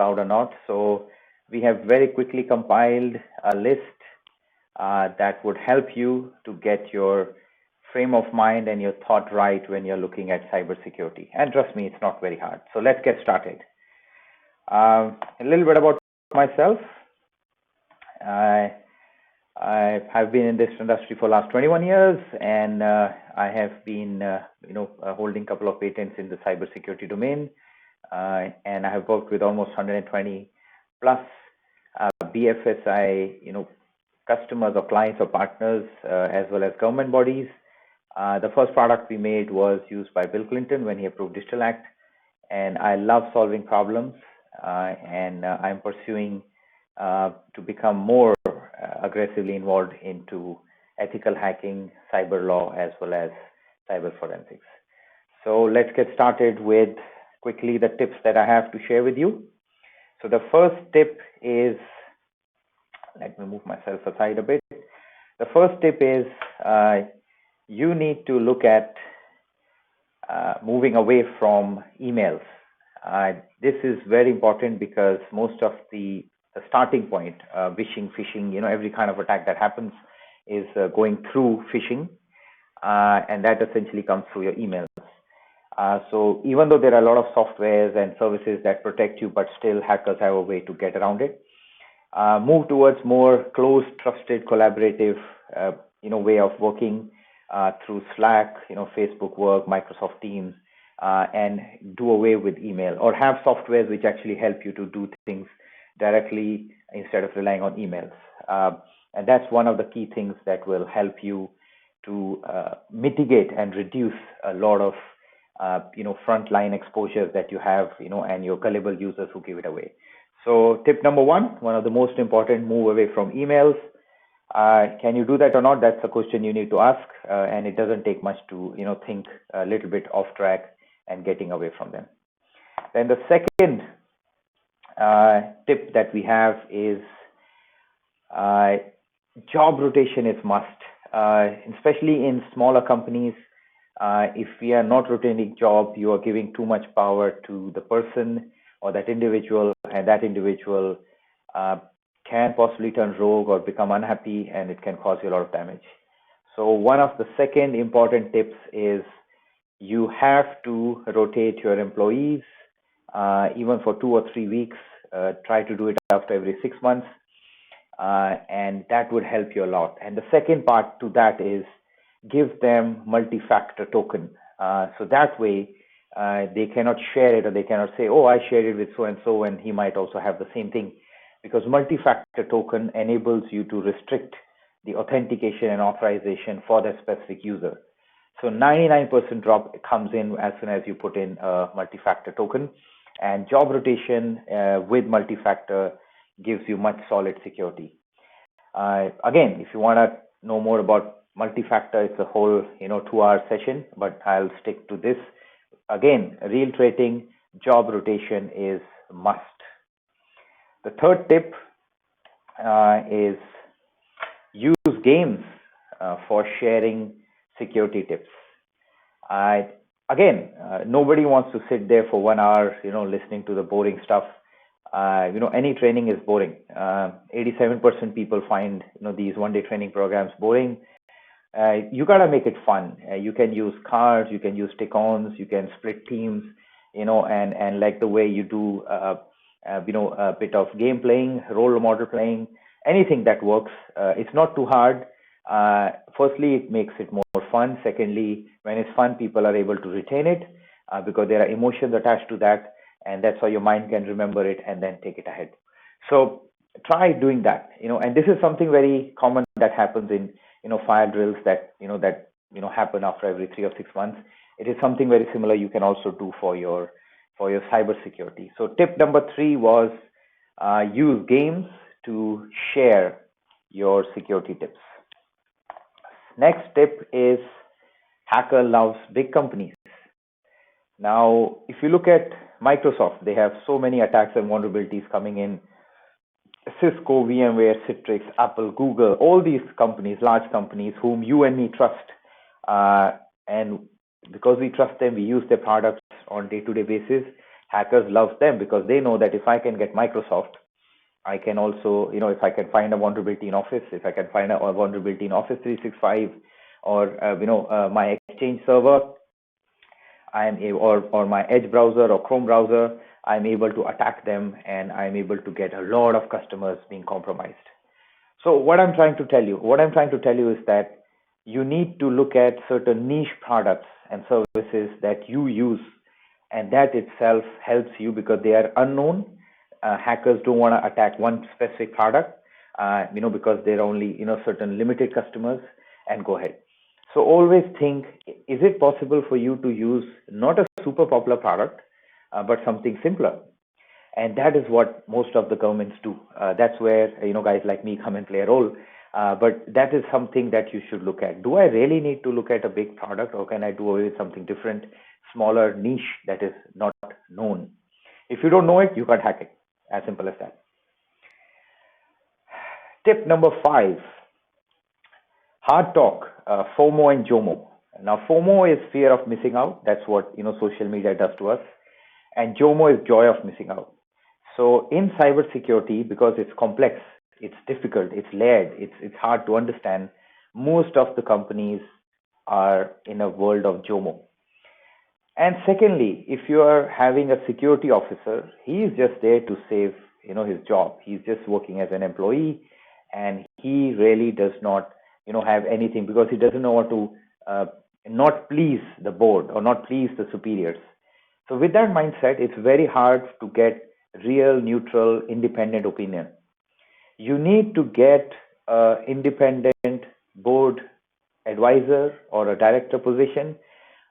allowed or not. So we have very quickly compiled a list that would help you to get your frame of mind and your thought right when you're looking at cybersecurity. And trust me, it's not very hard. So let's get started. A little bit about myself. I have been in this industry for the last 21 years, and I have been, holding a couple of patents in the cybersecurity domain, and I have worked with almost 120 plus BFSI, customers or clients or partners, as well as government bodies. The first product we made was used by Bill Clinton when he approved Digital Act, and I love solving problems, and I'm pursuing to become more aggressively involved into ethical hacking, cyber law, as well as cyber forensics. So let's get started with quickly the tips that I have to share with you. So the first tip is, let me move myself aside a bit. The first tip is you need to look at moving away from emails. This is very important because most of the starting point, phishing, every kind of attack that happens is going through phishing, and that essentially comes through your emails. So even though there are a lot of softwares and services that protect you, but still hackers have a way to get around it. Move towards more close, trusted, collaborative, way of working through Slack, Facebook Work, Microsoft Teams, and do away with email, or have softwares which actually help you to do things directly instead of relying on emails. And that's one of the key things that will help you to mitigate and reduce a lot of, frontline exposures that you have, and your gullible users who give it away. So tip number one of the most important, move away from emails. Can you do that or not? That's a question you need to ask, and it doesn't take much to, think a little bit off track and getting away from them. Then the second tip that we have is job rotation is must, especially in smaller companies. If we are not rotating job, you are giving too much power to the person or that individual, and that individual can possibly turn rogue or become unhappy, and it can cause you a lot of damage. So one of the second important tips is you have to rotate your employees, even for 2 or 3 weeks. Try to do it after every 6 months, and that would help you a lot. And the second part to that is give them multi-factor token. So that way they cannot share it, or they cannot say, oh, I shared it with so-and-so, and he might also have the same thing. Because multi-factor token enables you to restrict the authentication and authorization for that specific user. So 99% drop comes in as soon as you put in a multi-factor token, and job rotation with multi-factor gives you much solid security. Again, if you want to know more about multi-factor, it's a whole 2-hour session, but I'll stick to this. Again, reiterating, job rotation is must. The third tip is use games for sharing security tips. Again, nobody wants to sit there for 1 hour, listening to the boring stuff. Any training is boring. 87% people find, these one-day training programs boring. You gotta make it fun. You can use cards, you can use stick-ons, you can split teams, and like the way you do, a bit of game playing, role model playing, anything that works. It's not too hard. Firstly, it makes it more fun. Secondly, when it's fun, people are able to retain it because there are emotions attached to that, and that's how your mind can remember it and then take it ahead. So try doing that, and this is something very common that happens in, fire drills that happen after every 3 or 6 months. It is something very similar you can also do for your cybersecurity. So tip number 3 was use games to share your security tips. Next tip is hacker loves big companies. Now, if you look at Microsoft, they have so many attacks and vulnerabilities coming in. Cisco, VMware, Citrix, Apple, Google, all these companies, large companies whom you and me trust. And because we trust them, we use their products on day-to-day basis, Hackers love them because they know that if I can get Microsoft, I can also, if I can find a vulnerability in Office, if I can find a vulnerability in Office 365 or, my Exchange server, or my Edge browser or Chrome browser, I'm able to attack them and I'm able to get a lot of customers being compromised. So what I'm trying to tell you is that you need to look at certain niche products and services that you use, and that itself helps you because they are unknown. Hackers don't want to attack one specific product, because they're only, certain limited customers, and go ahead. So always think, is it possible for you to use not a super popular product, but something simpler? And that is what most of the governments do. That's where, guys like me come and play a role. But that is something that you should look at. Do I really need to look at a big product, or can I do away with something different, smaller, niche that is not known? If you don't know it, you can't hack it. As simple as that. Tip number 5, hard talk, FOMO and JOMO. Now, FOMO is fear of missing out. That's what, social media does to us. And JOMO is joy of missing out. So in cybersecurity, because it's complex, it's difficult, it's layered, it's hard to understand, most of the companies are in a world of JOMO. And secondly, if you are having a security officer, he is just there to save, his job. He's just working as an employee, and he really does not, have anything, because he doesn't know what to not please the board or not please the superiors. So with that mindset, it's very hard to get real, neutral, independent opinion. You need to get an independent board advisor or a director position,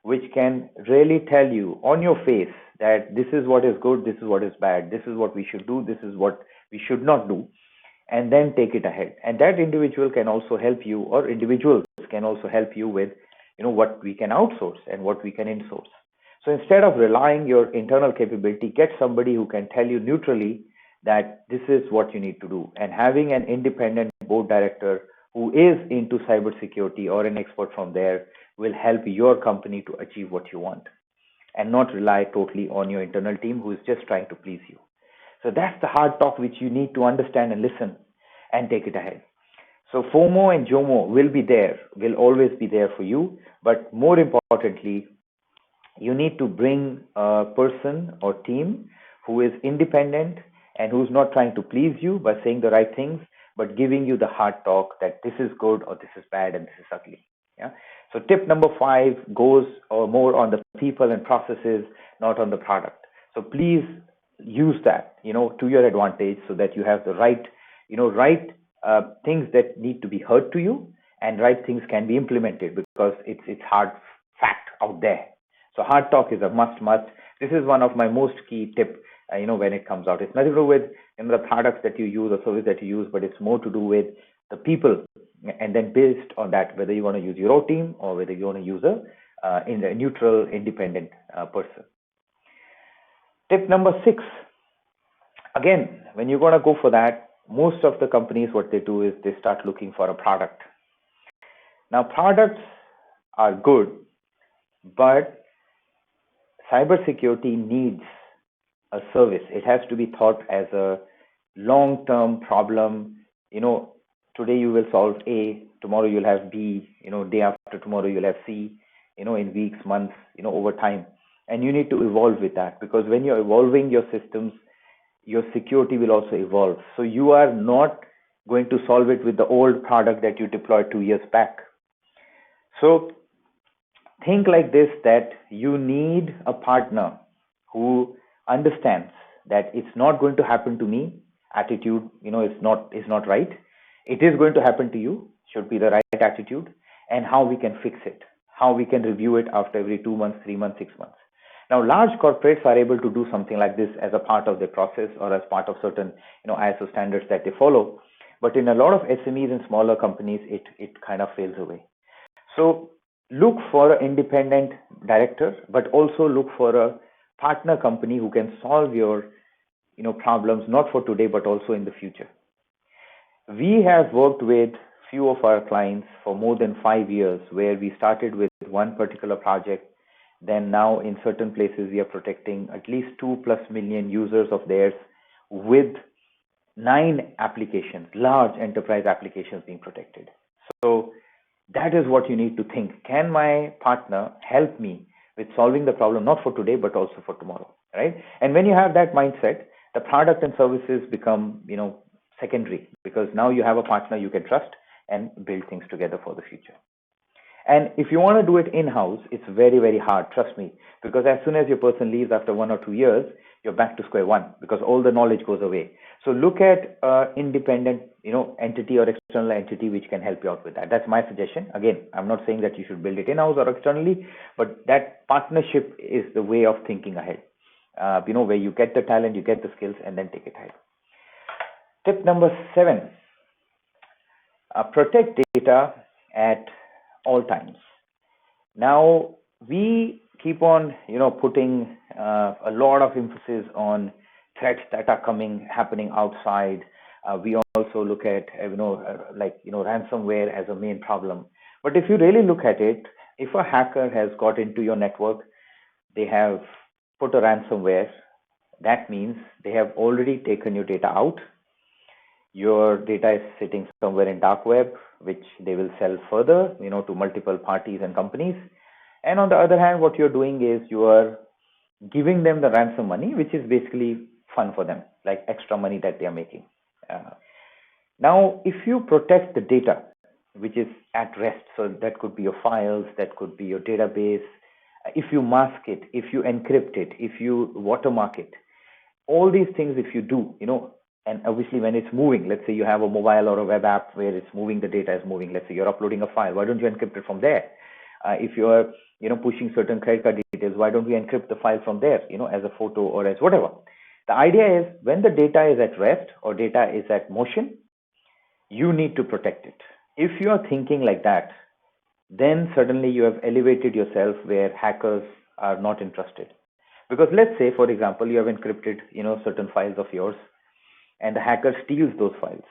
which can really tell you on your face that this is what is good, this is what is bad, this is what we should do, this is what we should not do, and then take it ahead. And that individual can also help you, or individuals can also help you with, what we can outsource and what we can insource. So instead of relying your internal capability, get somebody who can tell you neutrally that this is what you need to do. And having an independent board director who is into cybersecurity or an expert from there will help your company to achieve what you want, and not rely totally on your internal team who is just trying to please you. So that's the hard talk which you need to understand and listen and take it ahead. So FOMO and JOMO will always be there for you. But more importantly, you need to bring a person or team who is independent and who's not trying to please you by saying the right things, but giving you the hard talk that this is good or this is bad and this is ugly. Yeah. So tip number 5 goes more on the people and processes, not on the product. So please use that, to your advantage, so that you have the right, things that need to be heard to you, and right things can be implemented, because it's hard fact out there. So hard talk is a must. This is one of my most key tip, when it comes out. It's nothing to do with the products that you use or service that you use, but it's more to do with the people. And then based on that, whether you want to use your own team or whether you want to use a neutral, independent person. Tip number 6. Again, when you're going to go for that, most of the companies, what they do is they start looking for a product. Now, products are good, but cybersecurity needs a service. It has to be thought as a long-term problem. Today you will solve A, tomorrow you'll have B, day after tomorrow you'll have C, in weeks, months, over time. And you need to evolve with that, because when you're evolving your systems, your security will also evolve. So you are not going to solve it with the old product that you deployed 2 years back. So think like this, that you need a partner who understands that it's not going to happen to me. Attitude, is not right. It is going to happen to you, should be the right attitude, and how we can fix it, how we can review it after every 2 months, 3 months, 6 months. Now, large corporates are able to do something like this as a part of their process or as part of certain, ISO standards that they follow. But in a lot of SMEs and smaller companies, it kind of fails away. So look for an independent director, but also look for a partner company who can solve your, problems, not for today, but also in the future. We have worked with few of our clients for more than 5 years, where we started with one particular project. then now in certain places we are protecting at least 2+ million users of theirs with 9 applications, large enterprise applications being protected. So that is what you need to think. Can my partner help me with solving the problem, not for today, but also for tomorrow, right? And when you have that mindset, the product and services become, secondary, because now you have a partner you can trust and build things together for the future. And if you want to do it in-house, it's very, very hard, trust me, because as soon as your person leaves after 1 or 2 years, you're back to square one because all the knowledge goes away. So look at independent, entity or external entity which can help you out with that. That's my suggestion. Again, I'm not saying that you should build it in-house or externally, but that partnership is the way of thinking ahead. Where you get the talent, you get the skills, and then take it ahead. Tip number 7, protect data at all times. Now, we keep on, putting a lot of emphasis on threats that are happening outside. We also look at, ransomware as a main problem. But if you really look at it, if a hacker has got into your network, they have put a ransomware, that means they have already taken your data out. Your data is sitting somewhere in dark web, which they will sell further, to multiple parties and companies. And on the other hand, what you're doing is you are giving them the ransom money, which is basically fun for them, like extra money that they are making. Now, if you protect the data, which is at rest, so that could be your files, that could be your database, if you mask it, if you encrypt it, if you watermark it, all these things, if you do, and obviously when it's moving, let's say you have a mobile or a web app where it's moving, the data is moving, let's say you're uploading a file, why don't you encrypt it from there? If you're, pushing certain credit card details, why don't we encrypt the file from there, as a photo or as whatever? The idea is when the data is at rest or data is at motion, you need to protect it. If you are thinking like that, then suddenly you have elevated yourself where hackers are not interested. Because let's say, for example, you have encrypted, certain files of yours, and the hacker steals those files.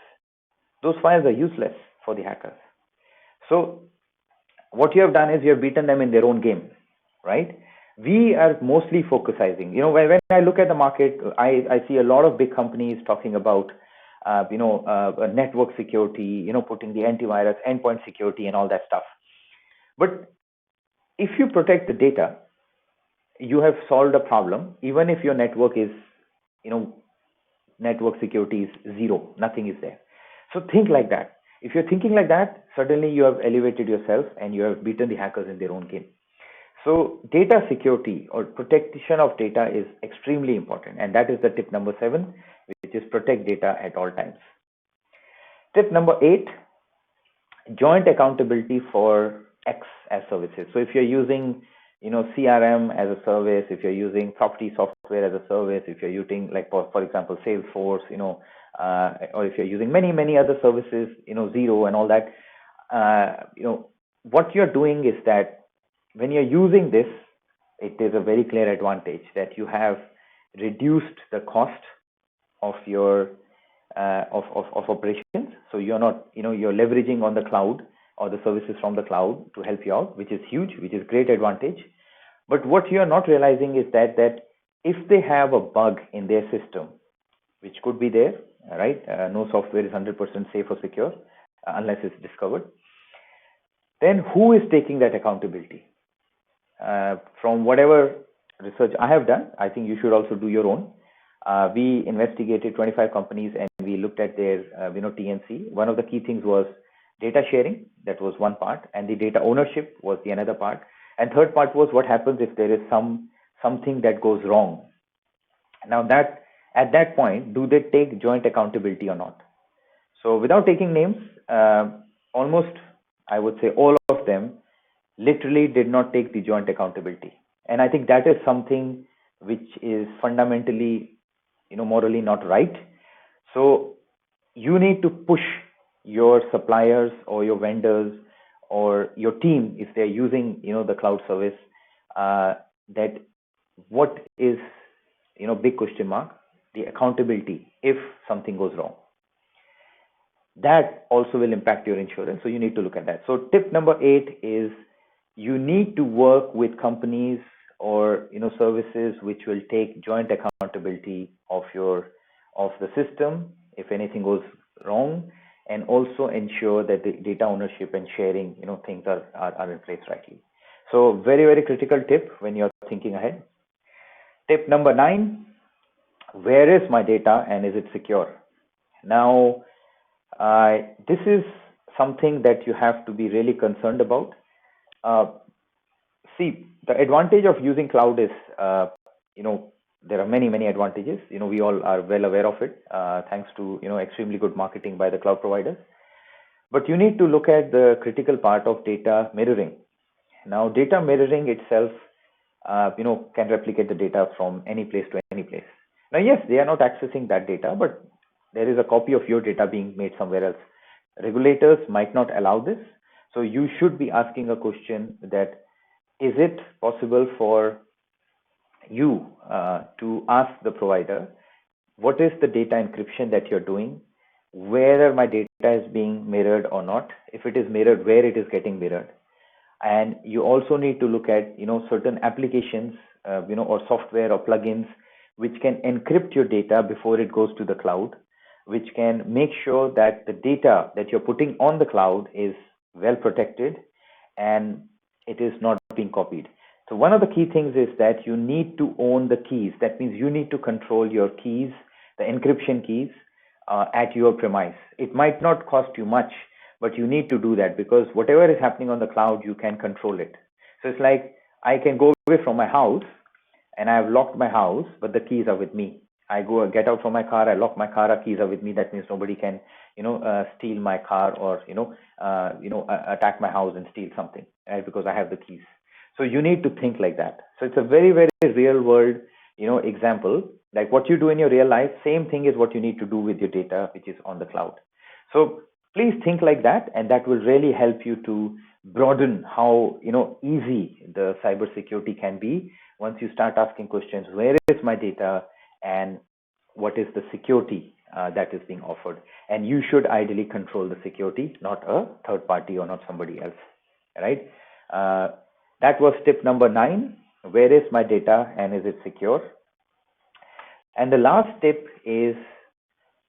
Those files are useless for the hackers. So what you have done is you have beaten them in their own game, right? We are mostly focusing, when I look at the market, I see a lot of big companies talking about, network security, putting the antivirus, endpoint security and all that stuff. But if you protect the data, you have solved a problem, even if your network is, network security is 0, nothing is there. So think like that. If you're thinking like that, suddenly you have elevated yourself and you have beaten the hackers in their own game. So data security or protection of data is extremely important. And that is the tip number 7, which is protect data at all times. Tip number 8, joint accountability for X as services. So if you're using, CRM as a service, if you're using property software as a service, if you're using, like for example, Salesforce, or if you're using many other services, Xero and all that, what you're doing is that when you're using this, it is a very clear advantage that you have reduced the cost of your of operations. So you're not, you're leveraging on the cloud or the services from the cloud to help you out, which is huge, which is great advantage. But what you're not realizing is that if they have a bug in their system, which could be there, right? No software is 100% safe or secure unless it's discovered. Then who is taking that accountability? From whatever research I have done, I think you should also do your own. We investigated 25 companies and we looked at their, TNC. One of the key things was data sharing. That was one part, and the data ownership was the another part. And third part was what happens if there is something that goes wrong. Now that at that point, do they take joint accountability or not? So without taking names, almost I would say all of them literally did not take the joint accountability. And I think that is something which is fundamentally, morally not right. So you need to push your suppliers or your vendors or your team, if they're using, the cloud service, that what is, big question mark, the accountability if something goes wrong. That also will impact your insurance. So you need to look at that. So tip number 8 is you need to work with companies or services which will take joint accountability of the system if anything goes wrong, and also ensure that the data ownership and sharing things are in place rightly. So very, very critical tip when you're thinking ahead. Tip number 9, where is my data and is it secure? Now, this is something that you have to be really concerned about. See, the advantage of using cloud is, there are many, many advantages. We all are well aware of it, thanks to, extremely good marketing by the cloud providers. But you need to look at the critical part of data mirroring. Now, data mirroring itself, can replicate the data from any place to any place. Now, yes, they are not accessing that data, but there is a copy of your data being made somewhere else. Regulators might not allow this. So you should be asking a question that, is it possible for you to ask the provider, what is the data encryption that you're doing? Whether my data is being mirrored or not. If it is mirrored, where it is getting mirrored. And you also need to look at, certain applications, or software or plugins, which can encrypt your data before it goes to the cloud, which can make sure that the data that you're putting on the cloud is well protected and it is not being copied. So one of the key things is that you need to own the keys. That means you need to control your keys, the encryption keys, at your premise. It might not cost you much, but you need to do that, because whatever is happening on the cloud, you can control it. So it's like, I can go away from my house and I've locked my house, but the keys are with me. I get out from my car, I lock my car, keys are with me. That means nobody can, steal my car or, attack my house and steal something, right? Because I have the keys. So you need to think like that. So it's a very, very real world, example. Like what you do in your real life, same thing is what you need to do with your data, which is on the cloud. So please think like that, and that will really help you to broaden how, easy the cybersecurity can be once you start asking questions, where is my data and what is the security that is being offered? And you should ideally control the security, not a third party or not somebody else, right? That was tip number 9. Where is my data and is it secure? And the last tip is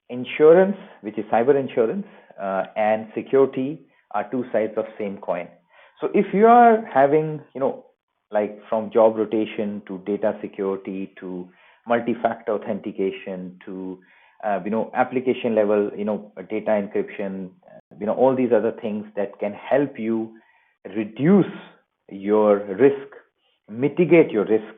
insurance, which is cyber insurance, and security are two sides of same coin. So if you are having, like from job rotation to data security to multi-factor authentication to, application level, data encryption, all these other things that can help you reduce your risk, mitigate your risk,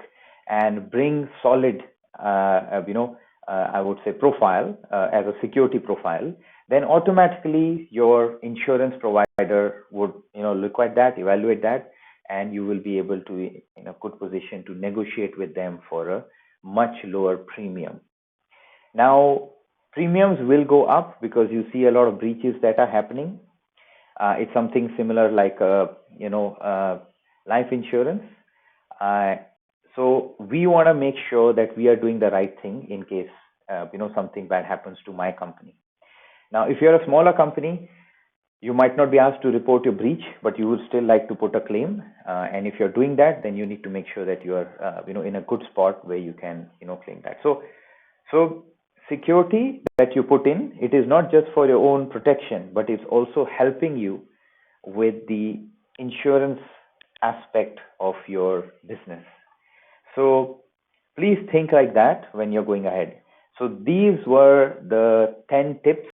and bring solid, I would say profile as a security profile, then automatically your insurance provider would, look at that, evaluate that, and you will be able to in a good position to negotiate with them for a much lower premium. Now, premiums will go up because you see a lot of breaches that are happening. It's something similar like, life insurance. So we want to make sure that we are doing the right thing in case, something bad happens to my company. Now, if you're a smaller company, you might not be asked to report your breach, but you would still like to put a claim. And if you're doing that, then you need to make sure that you are, in a good spot where you can, claim that. So security that you put in, it is not just for your own protection, but it's also helping you with the insurance aspect of your business. So please think like that when you're going ahead. So these were the 10 tips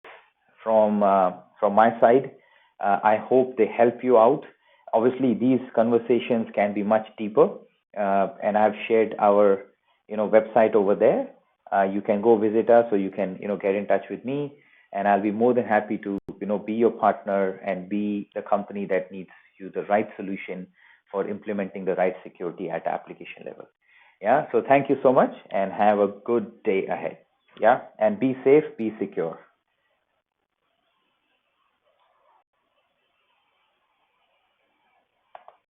from my side. I hope they help you out. Obviously, these conversations can be much deeper, and I've shared our website over there. You can go visit us, or you can get in touch with me, and I'll be more than happy to be your partner and be the company that needs you the right solution for implementing the right security at application level. Yeah. So thank you so much, and have a good day ahead. Yeah. And be safe, be secure.